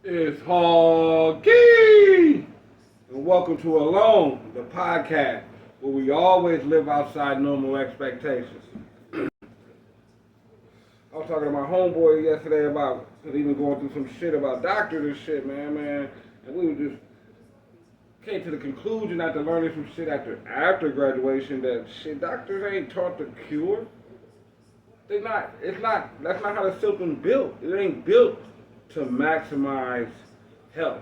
It's Hoggy! And welcome to Alone, the podcast, where we always live outside normal expectations. I was talking to my homeboy yesterday about, cause he been going through some shit about doctors and shit, man. And we were just came to the conclusion after learning some shit after graduation that shit doctors ain't taught to cure. They not. It's not. That's not how the system built. It ain't built to maximize health.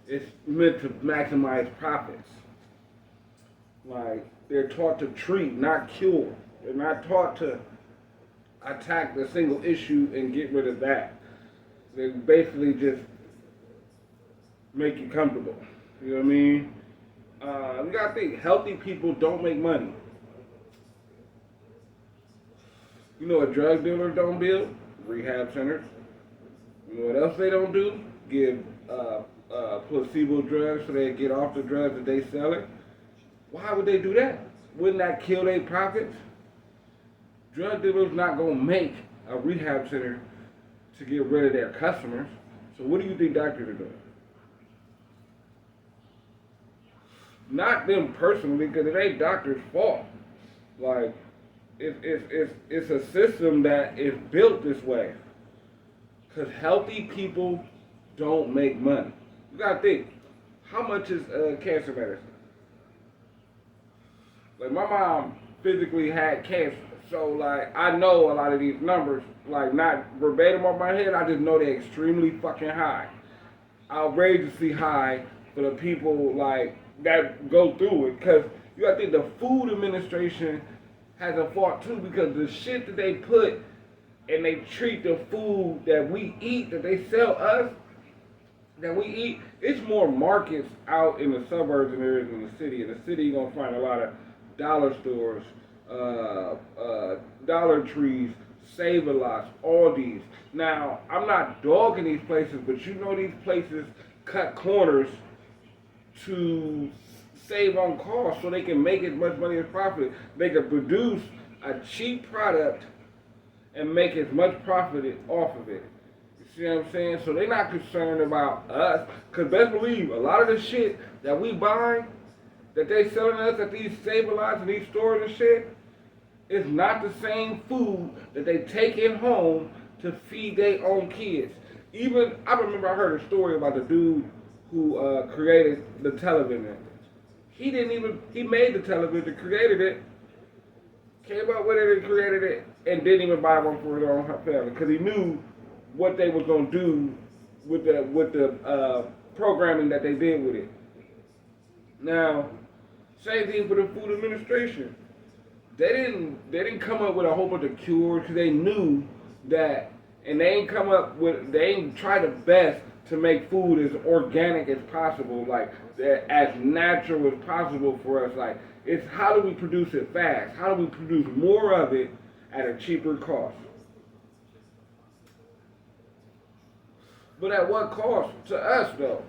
It's meant to maximize profits. Like they're taught to treat, not cure. They're not taught to attack the single issue and get rid of that. They basically just make you comfortable. You know what I mean? You gotta think. Healthy people don't make money. You know what drug dealers don't build? Rehab centers. You know what else they don't do? Give placebo drugs so they get off the drugs that they sell it. Why would they do that? Wouldn't that kill their profits? Drug dealers not gonna make a rehab center to get rid of their customers. So what do you think doctors are doing? Not them personally, because it ain't doctors' fault. Like it's a system that is built this way. Because healthy people don't make money. You gotta think, how much is cancer medicine? Like my mom physically had cancer, so like I know a lot of these numbers, like not verbatim off my head. I just know they're extremely fucking high, outrageously high for the people like that go through it. Because you gotta think the Food Administration has a fault too, because the shit that they put and they treat the food that we eat, that they sell us, that we eat, it's more markets out in the suburbs than there is in the city. In the city, you're gonna find a lot of dollar stores, Dollar Trees, Save-A-Lots, Aldi's. Now, I'm not dogging these places, but you know these places cut corners to save on costs so they can make as much money as profit. They can produce a cheap product and make as much profit off of it. You see what I'm saying? So they're not concerned about us. Because best believe, a lot of the shit that we buy, that they selling us at these Save-A-Lots and these stores and shit, is not the same food that they take in home to feed their own kids. Even, I remember I heard a story about the dude who created the television. He made the television, created it, came up with it and created it, and didn't even buy one for his own family because he knew what they was gonna do with the programming that they did with it. Now, same thing for the Food Administration. They didn't come up with a whole bunch of cures because they knew that, and they ain't try the best to make food as organic as possible, like as natural as possible for us. Like it's how do we produce it fast? How do we produce more of it at a cheaper cost? But at what cost to us though?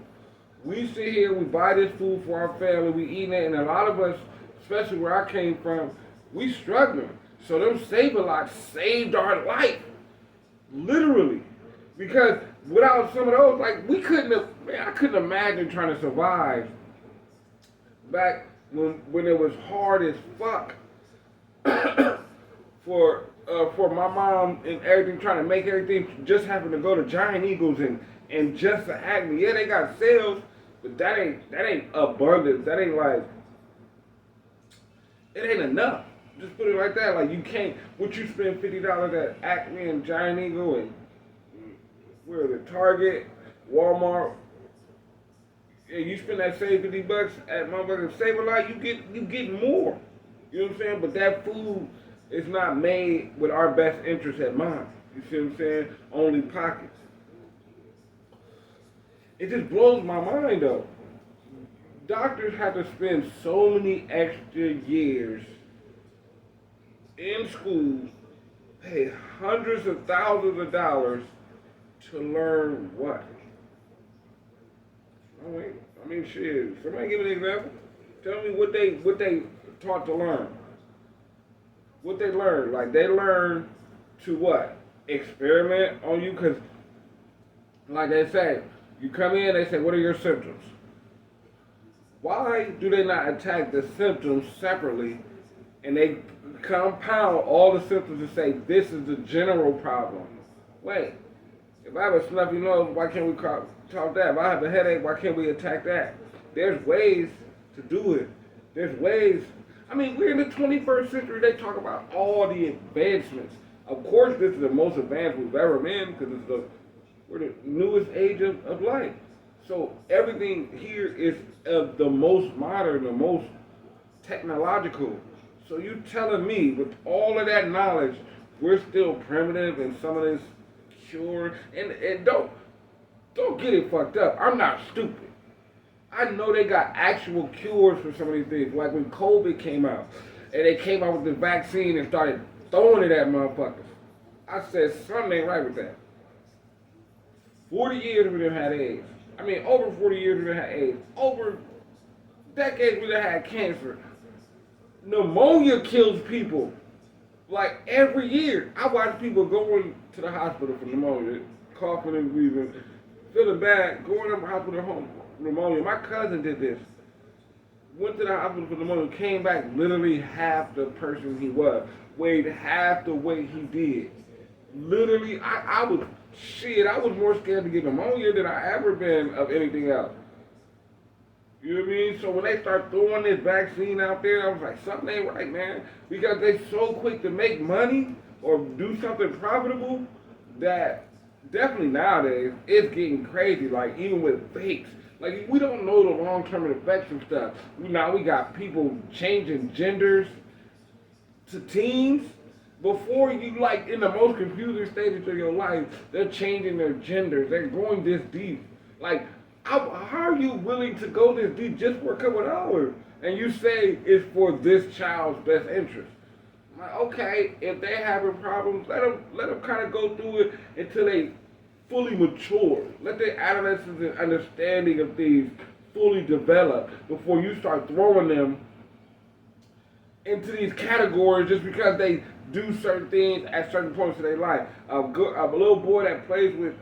We sit here, we buy this food for our family, we eat it, and a lot of us, especially where I came from, we struggling. So them Save-A-Lots saved our life, literally, because without some of those, like I couldn't imagine trying to survive back when it was hard as fuck for my mom and everything, trying to make everything, just having to go to Giant Eagles and just to Acme. Yeah, they got sales, but that ain't abundance. That ain't like, it ain't enough. Just put it like that. Like you can't, what you spend $50 at Acme and Giant Eagle and where is it, Target, Walmart, and you spend that same $50 at motherfucking Save-A-Lot, you get more. You know what I'm saying? But that food is not made with our best interest at mind. You see what I'm saying? Only pockets. It just blows my mind though. Doctors have to spend so many extra years in school, pay hundreds of thousands of dollars to learn what? I mean, shit. Somebody give me an example. Tell me what they taught to learn. What they learn? Like they learn to what? Experiment on you, because like they say, You come in, they say, what are your symptoms? Why do they not attack the symptoms separately and they compound all the symptoms and say this is the general problem? Wait, if I have a snuffy nose, why can't we talk that? If I have a headache, why can't we attack that? There's ways to do it. There's ways. I mean, we're in the 21st century. They talk about all the advancements. Of course, this is the most advanced we've ever been because we're the newest age of life. So everything here is of the most modern, the most technological. So you telling me with all of that knowledge, we're still primitive and some of this cure and don't get it fucked up. I'm not stupid. I know they got actual cures for some of these things. Like when COVID came out and they came out with the vaccine and started throwing it at motherfuckers. I said something ain't right with that. 40 years we done had AIDS. I mean, over 40 years we done had AIDS. Over decades we done had cancer. Pneumonia kills people. Like every year. I watch people going to the hospital for pneumonia, coughing and breathing, feeling bad, going to the hospital home pneumonia. My cousin did this. Went to the hospital for pneumonia, came back literally half the person he was. Weighed half the weight he did. Literally, I was more scared to get pneumonia than I ever been of anything else. You know what I mean? So when they start throwing this vaccine out there, I was like, something ain't right, man. Because they so quick to make money or do something profitable that definitely nowadays it's getting crazy. Like even with fakes, like we don't know the long-term effects and stuff. Now we got people changing genders to teens. Before you, like, in the most confusing stages of your life, they're changing their genders. They're going this deep. Like, how are you willing to go this deep just for a couple of hours? And you say it's for this child's best interest. I'm like, okay, if they're having problems, let them kind of go through it until they fully mature. Let their adolescence and understanding of things fully develop before you start throwing them into these categories just because they do certain things at certain points in their life. A little boy that plays with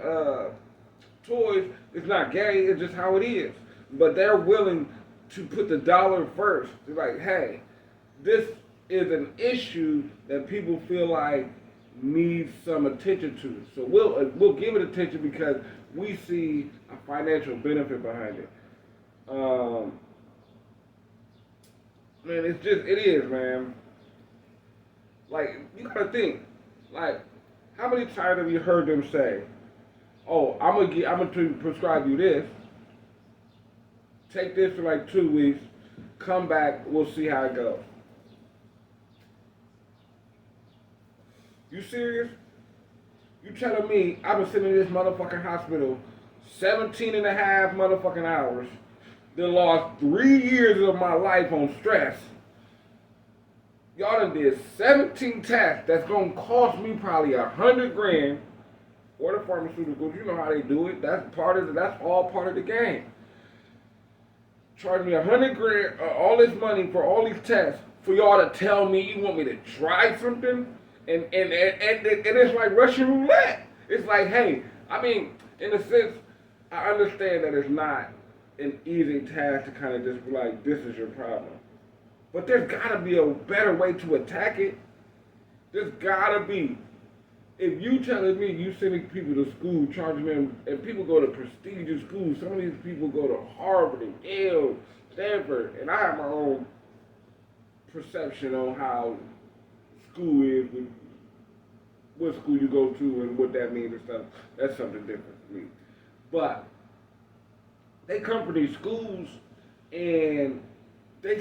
toys is not gay, it's just how it is. But they're willing to put the dollar first. They're like, hey, this is an issue that people feel like needs some attention to. So we'll give it attention because we see a financial benefit behind it. Man, it is, man. Like, you gotta think, like, how many times have you heard them say, oh, I'm gonna prescribe you this, take this for like 2 weeks, come back, we'll see how it goes. You serious? You telling me I've been sitting in this motherfucking hospital 17 and a half motherfucking hours, then lost 3 years of my life on stress. Y'all done did 17 tests that's gonna cost me probably $100,000 for the pharmaceuticals. You know how they do it. That's all part of the game. Charge me $100,000, all this money for all these tests for y'all to tell me you want me to try something, and it's like Russian roulette. It's like, hey, I mean, in a sense, I understand that it's not an easy task to kind of just be like, this is your problem. But there's gotta be a better way to attack it. There's gotta be. If you telling me you sending people to school, charging them, and people go to prestigious schools, some of these people go to Harvard and Yale, Stanford, and I have my own perception on how school is, with what school you go to and what that means and stuff. That's something different for me. But they come from these schools and they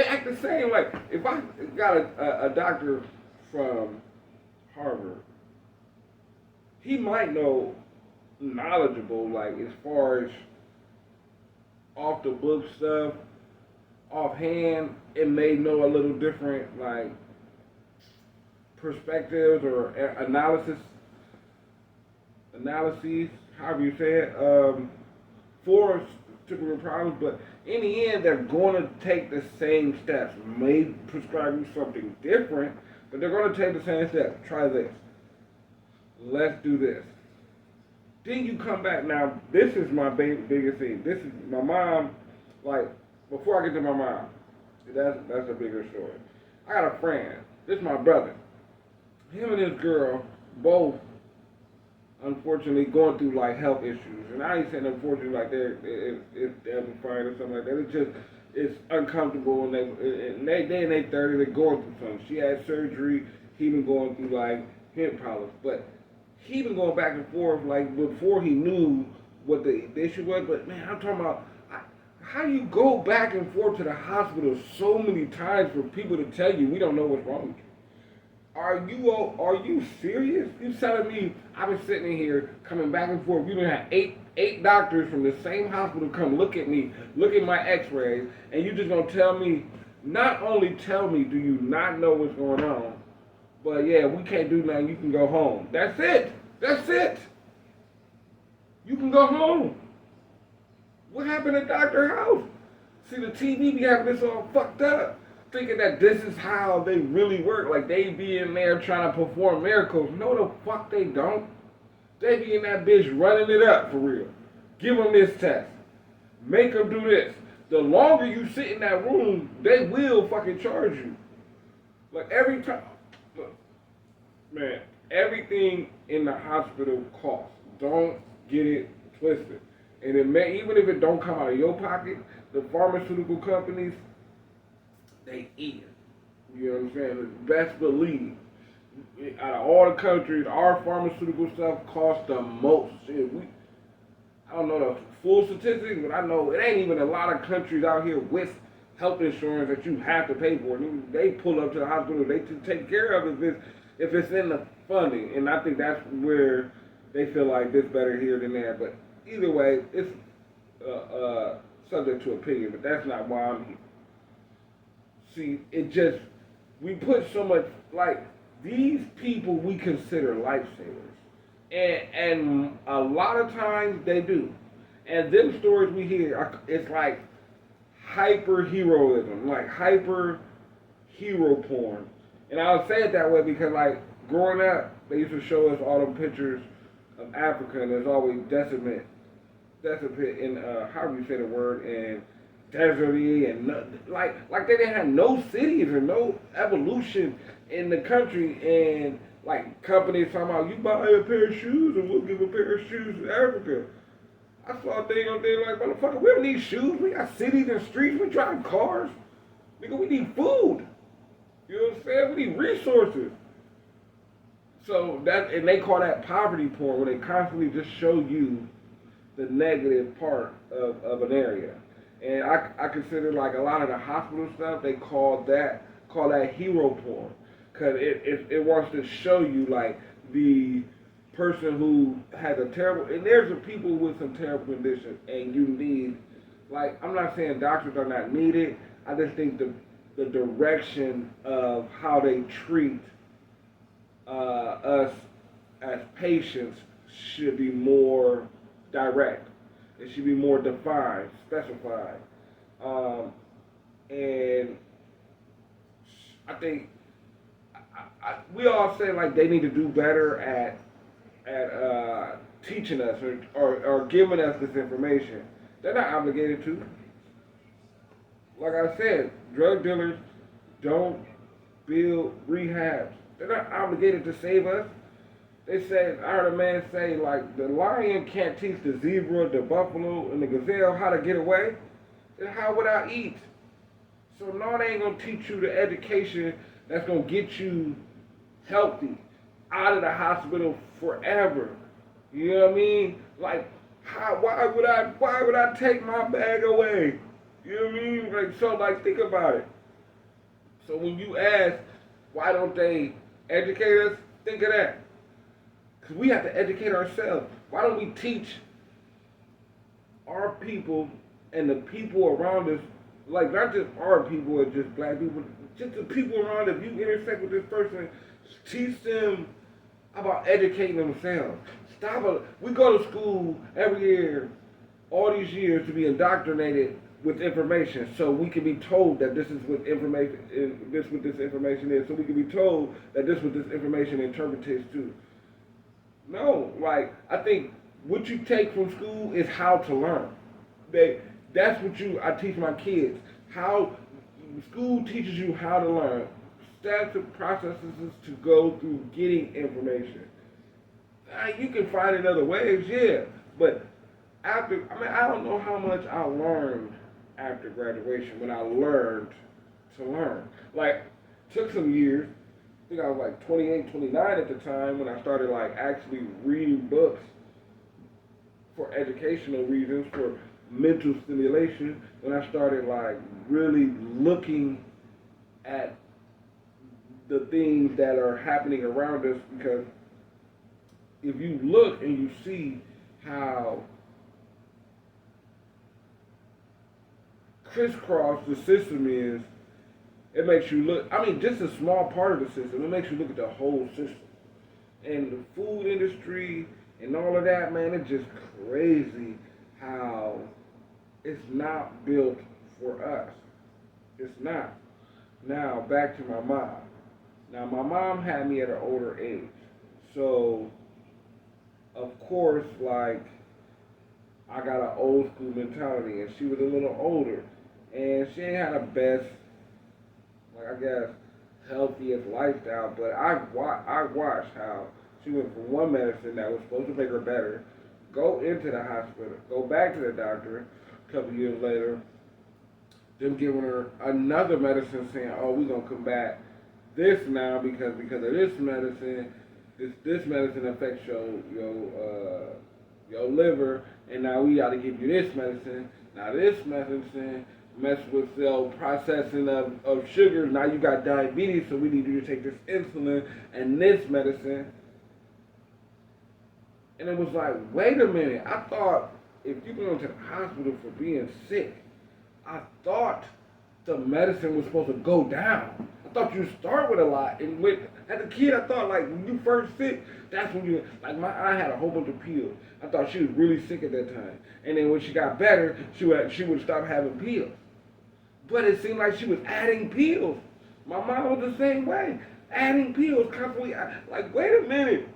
act the same. Like, if I got a doctor from Harvard, he might know knowledgeable, like, as far as off the book stuff. Offhand, it may know a little different, like, perspectives or analyses, however you say it, for particular problems, but in the end, they're going to take the same steps. May prescribe you something different, but they're going to take the same steps. Try this. Let's do this. Then you come back. Now, this is my biggest thing. This is my mom. Like, before I get to my mom, that's a bigger story. I got a friend. This is my brother. Him and his girl both, unfortunately, going through like health issues. And I ain't saying unfortunately like they're fine or something like that. It's just it's uncomfortable, and they in their 30s, they're going through something. She had surgery. He been going through like hip problems, but he been going back and forth like before he knew what the issue was. But man, I'm talking about how you go back and forth to the hospital so many times for people to tell you we don't know what's wrong with you. Are you serious? You telling me I've been sitting in here coming back and forth? You done had eight doctors from the same hospital come look at me, look at my X-rays, and you just gonna tell me? Not only tell me do you not know what's going on, but yeah, we can't do nothing. You can go home. That's it. That's it. You can go home. What happened at Dr. House? See, the TV be having this all fucked up, thinking that this is how they really work. Like they be in there trying to perform miracles. No, the fuck they don't. They be in that bitch running it up for real. Give them this test. Make them do this. The longer you sit in that room, they will fucking charge you. Like every time. Look, man, everything in the hospital costs. Don't get it twisted. And it may, even if it don't come out of your pocket, the pharmaceutical companies, they eat it. You know what I'm saying? Best believe. Out of all the countries, our pharmaceutical stuff costs the most. Shit, I don't know the full statistics, but I know it ain't even a lot of countries out here with health insurance that you have to pay for. And they pull up to the hospital, they take care of it if it's in the funding. And I think that's where they feel like this better here than there. But either way, it's subject to opinion, but that's not why I'm here. See, we put so much, like, these people we consider lifesavers. And a lot of times they do. And them stories we hear, it's like hyper heroism, like hyper hero porn. And I'll say it that way because, like, growing up, they used to show us all them pictures of Africa, and there's always decimate in, however you say the word, and deserty, and like they didn't have no cities or no evolution in the country, and like companies talking about you buy a pair of shoes and we'll give a pair of shoes to Africa. I saw a thing on there like, motherfucker, we don't need shoes. We got cities and streets. We drive cars. Nigga, we need food. You know what I'm saying? We need resources. So and they call that poverty porn, where they constantly just show you the negative part of an area. And I consider like a lot of the hospital stuff, they call that hero porn, because it wants to show you like the person who has a terrible, and there's some people with some terrible conditions, and you need, like, I'm not saying doctors are not needed, I just think the direction of how they treat us as patients should be more direct. It should be more defined, specified. And I think we all say like they need to do better at teaching us or giving us this information. They're not obligated to. Like I said, drug dealers don't build rehabs. They're not obligated to save us. They said, I heard a man say, like, the lion can't teach the zebra, the buffalo, and the gazelle how to get away. Then how would I eat? So no, they ain't going to teach you the education that's going to get you healthy, out of the hospital forever. You know what I mean? Like, why would I take my bag away? You know what I mean? Like, so, like, think about it. So when you ask, why don't they educate us? Think of that. Because we have to educate ourselves. Why don't we teach our people and the people around us, like not just our people or just black people, just the people around us, if you intersect with this person, teach them about educating themselves. We go to school every year, all these years, to be indoctrinated with information, so we can be told that this is what information is, this what this information is, so we can be told that this what this information interprets to. No, like, I think what you take from school is how to learn. They, that's what I teach my kids. How school teaches you how to learn. Steps and processes to go through getting information. You can find it other ways, yeah. But I don't know how much I learned after graduation when I learned to learn. Like, took some years. I think I was like 28, 29 at the time when I started like actually reading books for educational reasons, for mental stimulation. When I started like really looking at the things that are happening around us, because if you look and you see how crisscross the system is, it makes you look, I mean, just a small part of the system, it makes you look at the whole system. And the food industry and all of that, man, it's just crazy how it's not built for us. It's not. Now, back to my mom. Now, my mom had me at an older age. So, of course, like, I got an old school mentality, and she was a little older. And she ain't had the best, like, I guess, healthiest lifestyle, but I watched how she went from one medicine that was supposed to make her better, go into the hospital, go back to the doctor a couple years later, them giving her another medicine saying, oh, we're going to combat this now because of this medicine. This medicine affects your liver, and now we got to give you this medicine. Now this medicine mess with cell processing of sugars. Now you got diabetes, so we need you to take this insulin and this medicine. And it was like, wait a minute. I thought if you go to the hospital for being sick, I thought the medicine was supposed to go down. I thought you start with a lot. And as a kid, I thought like when you first sick, that's when you, like my aunt had a whole bunch of pills. I thought she was really sick at that time. And then when she got better, she would stop having pills. But it seemed like she was adding pills. My mom was the same way, adding pills constantly. Like, wait a minute.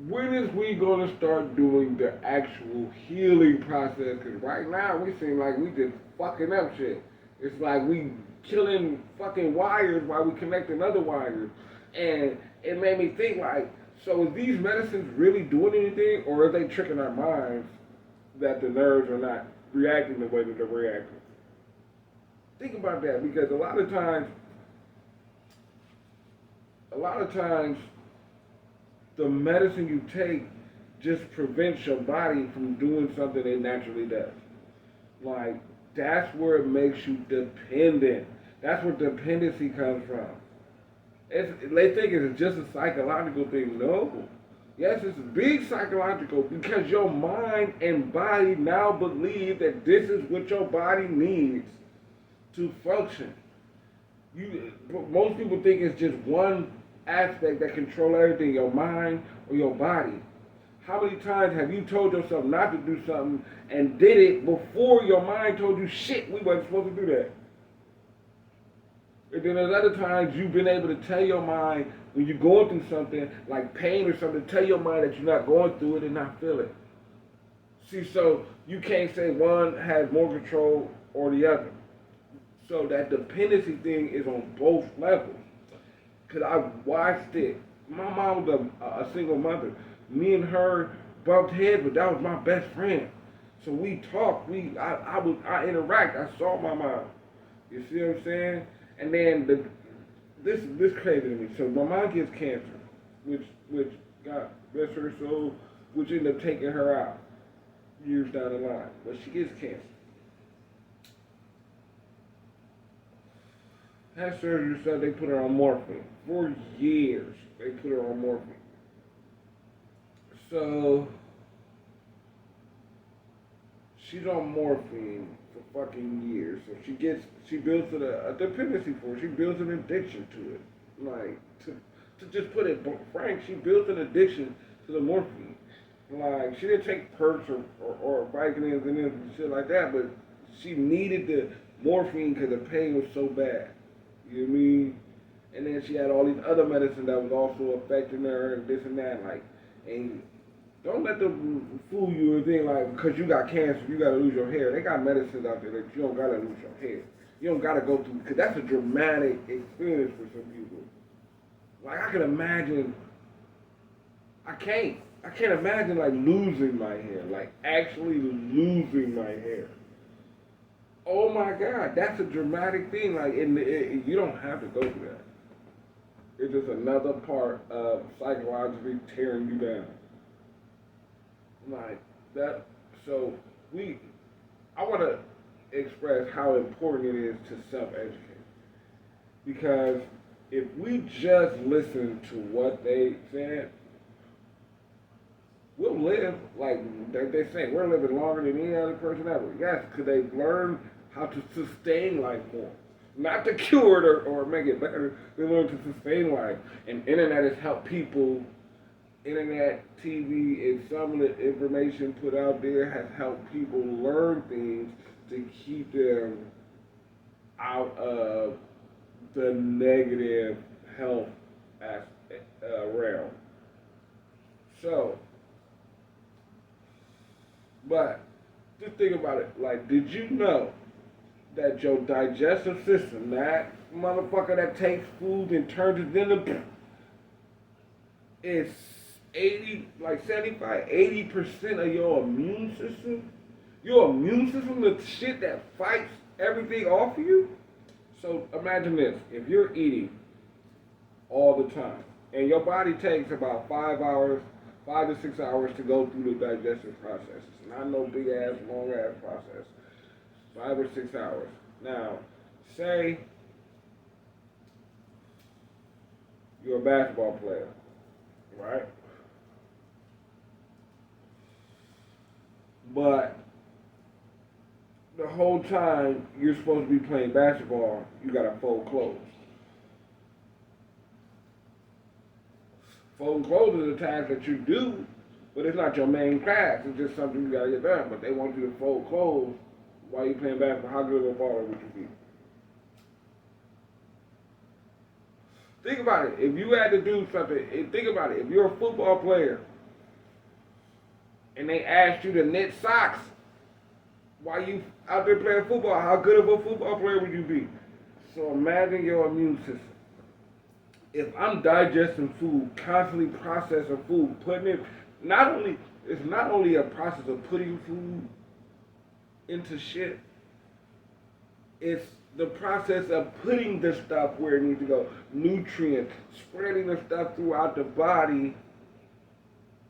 When is we gonna start doing the actual healing process? Because right now we seem like we just fucking up shit. It's like we killing fucking wires while we connecting other wires. And it made me think like, so is these medicines really doing anything, or are they tricking our minds that the nerves are not reacting the way that they're reacting? Think about that, because a lot of times the medicine you take just prevents your body from doing something it naturally does. Like, that's where it makes you dependent. That's where dependency comes from. They think it's just a psychological thing. No. Yes, it's big psychological, because your mind and body now believe that this is what your body needs to function. Most people think it's just one aspect that controls everything, your mind or your body. How many times have you told yourself not to do something and did it before your mind told you, shit, we weren't supposed to do that? And then there's other times you've been able to tell your mind when you're going through something like pain or something, tell your mind that you're not going through it and not feel it. See, so you can't say one has more control or the other. So that dependency thing is on both levels. Because I watched it. My mom was a single mother. Me and her bumped heads, but that was my best friend. So we talked. I interact. I saw my mom. You see what I'm saying? And then this crazy to me. So my mom gets cancer, which God bless her soul, which ended up taking her out years down the line. But she gets cancer. Had surgery, so they put her on morphine. For years, they put her on morphine. So she's on morphine for fucking years. So she builds a dependency for it. She builds an addiction to it. Like, to just put it frank, she built an addiction to the morphine. Like, she didn't take perks or Vicodins and shit like that, but she needed the morphine because the pain was so bad. You know what I mean? And then she had all these other medicines that was also affecting her and this and that. Like, and Don't let them fool you and think like because you got cancer, you gotta lose your hair. They got medicines out there that you don't gotta lose your hair. You don't gotta go through because that's a dramatic experience for some people. Like I can imagine, I can't. I can't imagine like losing my hair, like actually losing my hair. Oh my God, that's a dramatic thing. Like, you don't have to go through that. It's just another part of psychologically tearing you down. Like that. So we, I want to express how important it is to self-educate because if we just listen to what they said, we'll live like they say. We're living longer than any other person ever. Yes, because they've learned how to sustain life more. Not to cure it or make it better. They learn to sustain life. And internet has helped people. Internet, TV, and some of the information put out there has helped people learn things to keep them out of the negative health realm. So, but just think about it. Like, did you know that your digestive system, that motherfucker that takes food and turns it into, is 80, like 75, 80% of your immune system? Your immune system, the shit that fights everything off of you? So imagine this. If you're eating all the time, and your body takes about 5 hours, 5 to 6 hours to go through the digestive processes. Not no big ass, long ass process. 5 or 6 hours. Now, say you're a basketball player, right? But the whole time you're supposed to be playing basketball, you gotta fold clothes. Folding clothes is a task that you do, but it's not your main task. It's just something you gotta get done. But they want you to fold clothes while you're playing basketball. How good of a baller would you be? Think about it. If you had to do something, think about it. If you're a football player and they asked you to knit socks while you out there playing football, how good of a football player would you be? So imagine your immune system. If I'm digesting food, constantly processing food, putting it, it's not only a process of putting food into shit, it's the process of putting the stuff where it needs to go. Nutrients, spreading the stuff throughout the body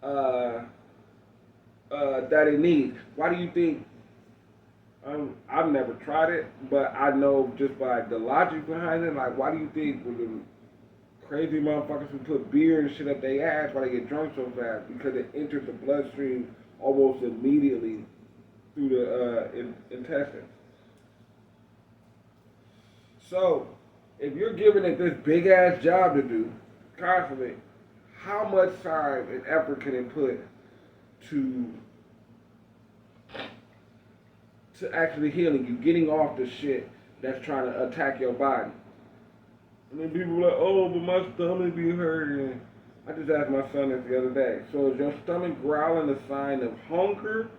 that it needs. Why do you think, I've never tried it, but I know just by the logic behind it, like why do you think with the crazy motherfuckers who put beer and shit up their ass why they get drunk so fast? Because it enters the bloodstream almost immediately through the intestines. So, if you're giving it this big ass job to do constantly, how much time and effort can it put to actually healing you, getting off the shit that's trying to attack your body? And then people are like, oh, but my stomach be hurting. I just asked my son this the other day. So is your stomach growling a sign of hunger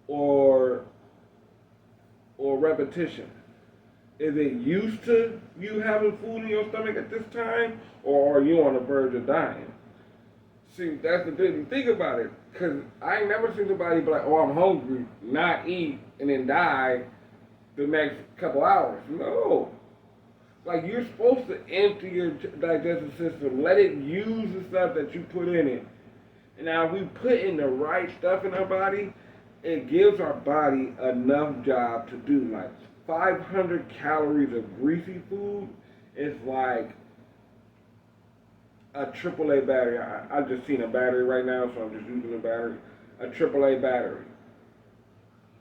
or repetition? Is it used to you having food in your stomach at this time, or are you on the verge of dying? See, that's the thing. Think about it, because I ain't never seen somebody be like, oh, I'm hungry, not eat, and then die the next couple hours. No. Like, you're supposed to empty your digestive system, let it use the stuff that you put in it. And now, if we put in the right stuff in our body, it gives our body enough job to do. Like, 500 calories of greasy food is like a AAA battery. I just seen a battery right now, so I'm just using a battery. A AAA battery.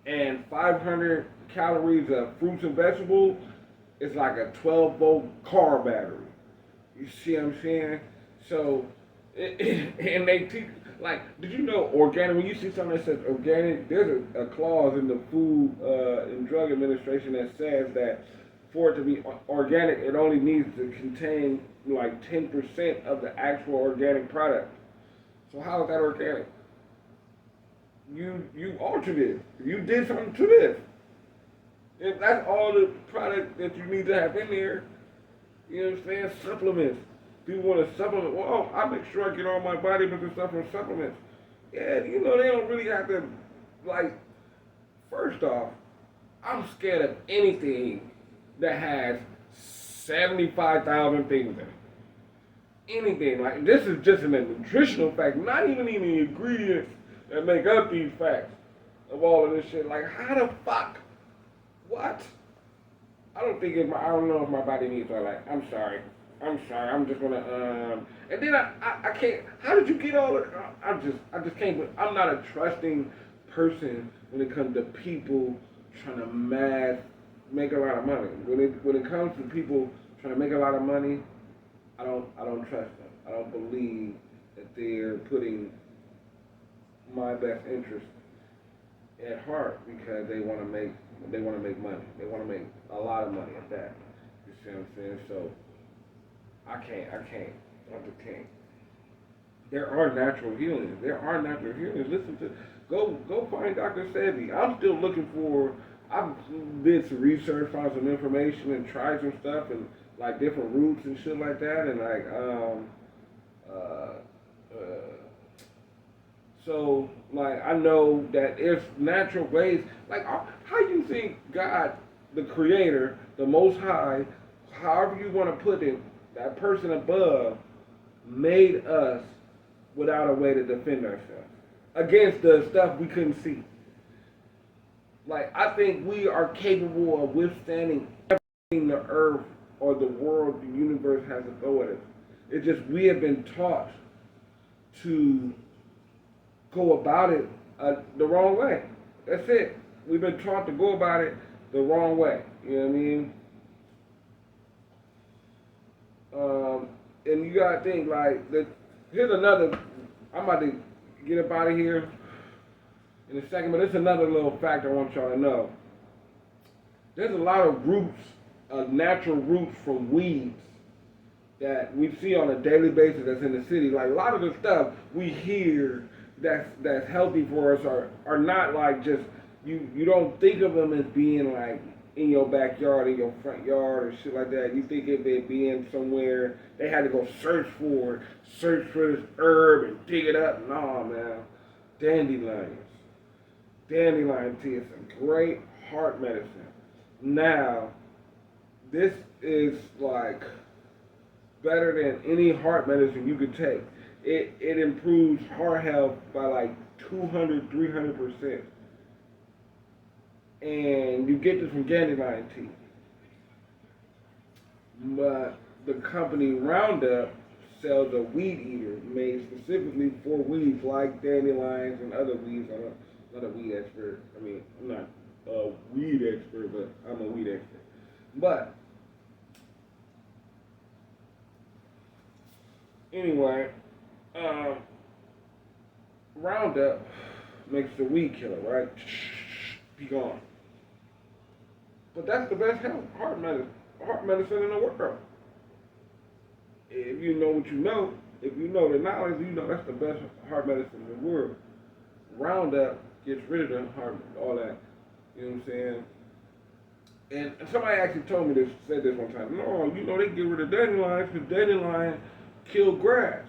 And 500 calories of fruits and vegetables is like a 12-volt car battery. You see what I'm saying? So, and they teach, like, did you know organic, when you see something that says organic, there's a clause in the Food and Drug Administration that says that for it to be organic, it only needs to contain like 10% of the actual organic product. So how is that organic? You altered it. You did something to this. If that's all the product that you need to have in there, you know what I'm saying? Supplements. People want to supplement. Well, I make sure I get all my vitamins and stuff from supplements. Yeah, you know, they don't really have to, like, first off, I'm scared of anything that has 75,000 things in it. Anything. Like, this is just a nutritional fact, not even in the ingredients that make up these facts of all of this shit. Like, how the fuck? What? I don't think I don't know if my body needs all that. I'm sorry. I'm just gonna and then I can't. How did you get all of? I just can't. I'm not a trusting person when it comes to people trying to make a lot of money. When it comes to people trying to make a lot of money, I don't trust them. I don't believe that they're putting my best interest at heart because they want to make money. They want to make a lot of money at that. You see what I'm saying? So I just can't. There are natural healings. Listen to go find Dr. Sebi. I'm still looking for. I've did some research, found some information, and tried some stuff and like different roots and shit like that, and like so like I know that there's natural ways. Like how you think God, the Creator, the Most High, however you want to put it, that person above, made us without a way to defend ourselves against the stuff we couldn't see. Like I think we are capable of withstanding everything the earth or the world, the universe has to throw at us. It's just we have been taught to go about it the wrong way. That's it. We've been taught to go about it the wrong way. You know what I mean? And you gotta think like here's another. I'm about to get up out of here in a second, but there's another little fact I want y'all to know. There's a lot of roots, natural roots from weeds that we see on a daily basis that's in the city. Like a lot of the stuff we hear that's healthy for us are not like just you don't think of them as being like in your backyard, in your front yard or shit like that. You think of it being somewhere they had to go search for this herb and dig it up. No, man. Dandelions. Dandelion tea is a great heart medicine. Now, this is like better than any heart medicine you could take. It improves heart health by like 200-300%. And you get this from dandelion tea. But the company Roundup sells a weed eater made specifically for weeds like dandelions and other weeds. I'm not a weed expert. I mean, I'm not a weed expert, but I'm a weed expert. But anyway, Roundup makes the weed killer, right? Be gone. But that's the best heart medicine in the world. If you know what you know, if you know the knowledge, you know that's the best heart medicine in the world. Roundup gets rid of the heart, all that. You know what I'm saying? And somebody actually told me this, said this one time. No, you know they get rid of dandelions because dandelions kill grass.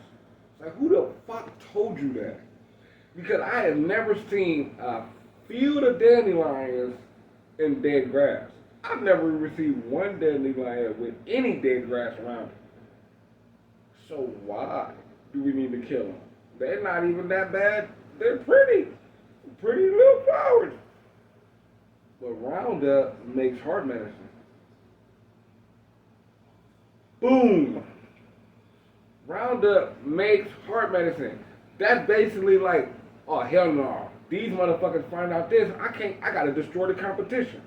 It's like, who the fuck told you that? Because I have never seen a field of dandelions in dead grass. I've never received one dandelion with any dead grass around it. So why do we need to kill them? They're not even that bad. They're pretty little flowers. But Roundup makes heart medicine. Boom! Roundup makes heart medicine. That's basically like, oh hell no. These motherfuckers find out this, I gotta destroy the competition.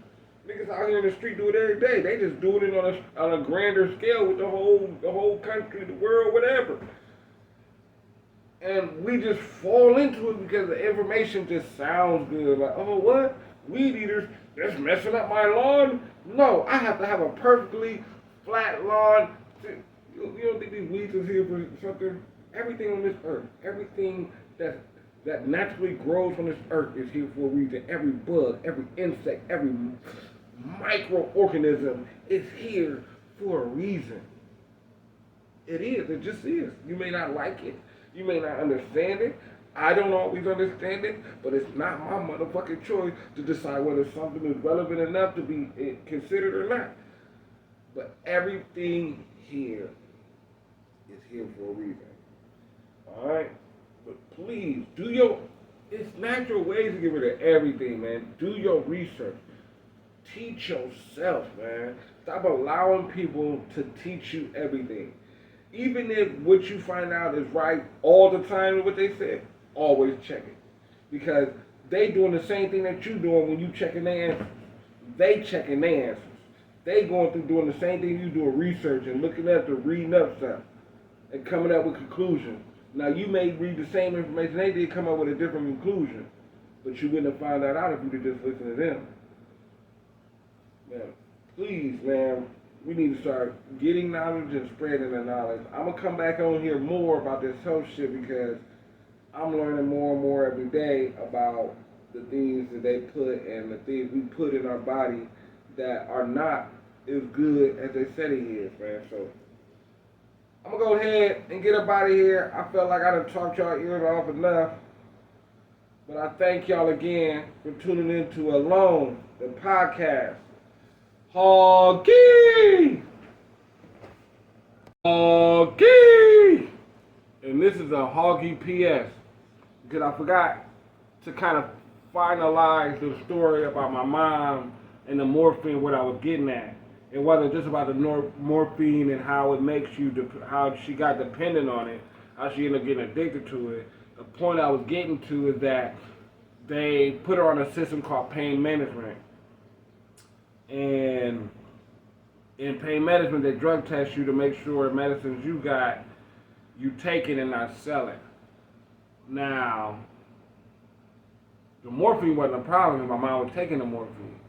Niggas out here in the street do it every day. They just do it on a grander scale with the whole country, the world, whatever. And we just fall into it because the information just sounds good. Like, oh what? Weed eaters, that's messing up my lawn? No, I have to have a perfectly flat lawn. You don't think these weeds is here for something? Everything on this earth, everything that naturally grows on this earth is here for a reason. Every bug, every insect, every microorganism is here for a reason. It is. It just is. You may not like it. You may not understand it. I don't always understand it, but it's not my motherfucking choice to decide whether something is relevant enough to be considered or not. But everything here is here for a reason. Alright? But please, it's natural ways to get rid of everything, man. Do your research. Teach yourself, man. Stop allowing people to teach you everything. Even if what you find out is right all the time, what they said, always check it. Because they doing the same thing that you doing when you checking their answers. They checking their answers. They going through doing the same thing you doing, research and looking up and reading up stuff and coming up with conclusions. Now you may read the same information they did, come up with a different conclusion, but you wouldn't have found that out if you could just listen to them. Man, please, man, we need to start getting knowledge and spreading the knowledge. I'm gonna come back on here more about this health shit because I'm learning more and more every day about the things that they put and the things we put in our body that are not as good as they said it is, man. So I'm gonna go ahead and get up out of here. I felt like I done talked y'all ears off enough. But I thank y'all again for tuning in to Alone, the podcast. Hoggy! Hoggy! And this is a Hoggy PS. Because I forgot to kind of finalize the story about my mom and the morphine, what I was getting at. It wasn't just about the morphine and how it makes you, how she got dependent on it, how she ended up getting addicted to it. The point I was getting to is that they put her on a system called pain management. And in pain management, they drug test you to make sure the medicines you got, you take it and not sell it. Now, the morphine wasn't a problem if my mom was taking the morphine.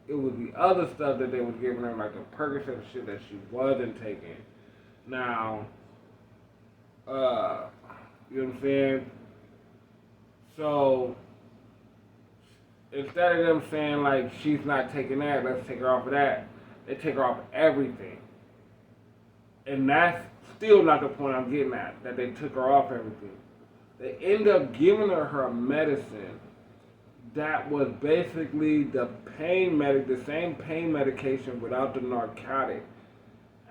It was the other stuff that they was giving her, like the Percocet shit that she wasn't taking. Now, you know what I'm saying? So, instead of them saying, like, she's not taking that, let's take her off of that, they take her off of everything. And that's still not the point I'm getting at, that they took her off everything. They end up giving her a medicine that was basically the same pain medication without the narcotic.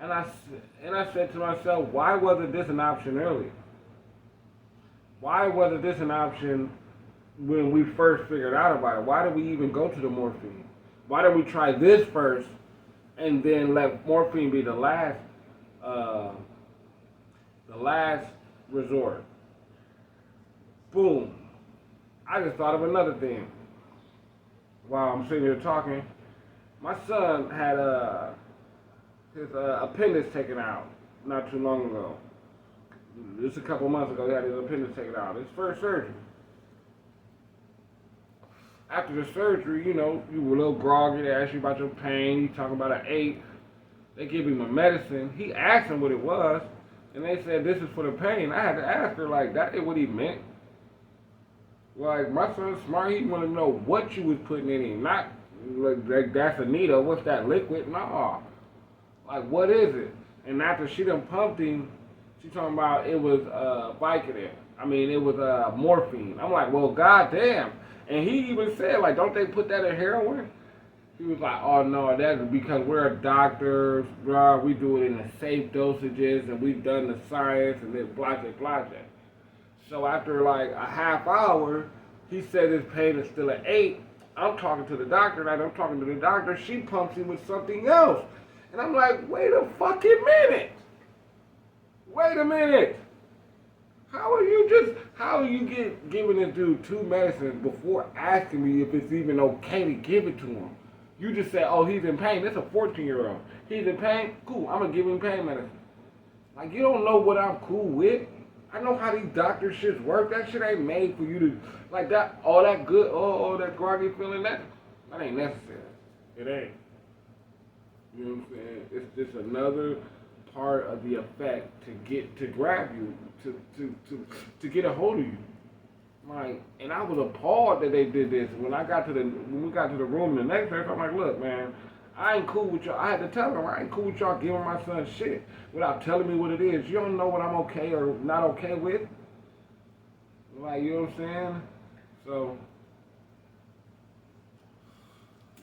And I said to myself, why wasn't this an option earlier? Why wasn't this an option when we first figured out about it? Why did we even go to the morphine? Why did we try this first and then let morphine be the last resort? Boom. I just thought of another thing. While I'm sitting here talking, my son had his appendix taken out not too long ago. Just a couple months ago, he had his appendix taken out. His first surgery. After the surgery, you know, you were a little groggy. They asked you about your pain. You talking about an 8. They give him a medicine. He asked him what it was, and they said, this is for the pain. I had to ask her, like, that ain't what he meant. Like, my son's smart. He want to know what you was putting in him. Not, like that's a needle. What's that liquid? No. Like, what is it? And after she done pumped him, she talking about it was Vicodin. I mean, it was morphine. I'm like, well, goddamn. And he even said, like, don't they put that in heroin? He was like, oh, no, that's because we're doctors, bro. We do it in the safe dosages, and we've done the science, and then blah, blah, blah. So after, like, a half hour, he said his pain is still at 8. I'm talking to the doctor, and I'm talking to the doctor. She pumps him with something else. And I'm like, wait a fucking minute. Wait a minute. How are you giving this dude 2 medicines before asking me if it's even okay to give it to him? You just said, oh, he's in pain. That's a 14-year-old. He's in pain? Cool, I'm going to give him pain medicine. Like, you don't know what I'm cool with. I know how these doctor shits work. That shit ain't made for you to, like that, all that good, all that groggy feeling, that ain't necessary. It ain't. You know what I'm saying? It's just another part of the effect to grab you, to get a hold of you. Like, and I was appalled that they did this. When we got to the room the next day, I'm like, look, man, I ain't cool with y'all. I had to tell them I ain't cool with y'all giving my son shit without telling me what it is. You don't know what I'm okay or not okay with. Like, you know what I'm saying? So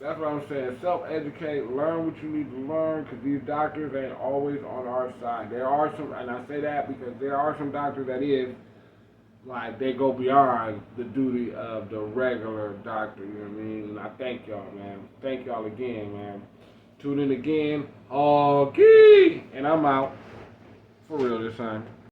that's what I'm saying. Self-educate, learn what you need to learn, because these doctors ain't always on our side. There are some, and I say that because there are some doctors that is, like, they go beyond the duty of the regular doctor, you know what I mean? And I thank y'all, man. Thank y'all again, man. Tune in again. Okay. And I'm out. For real this time.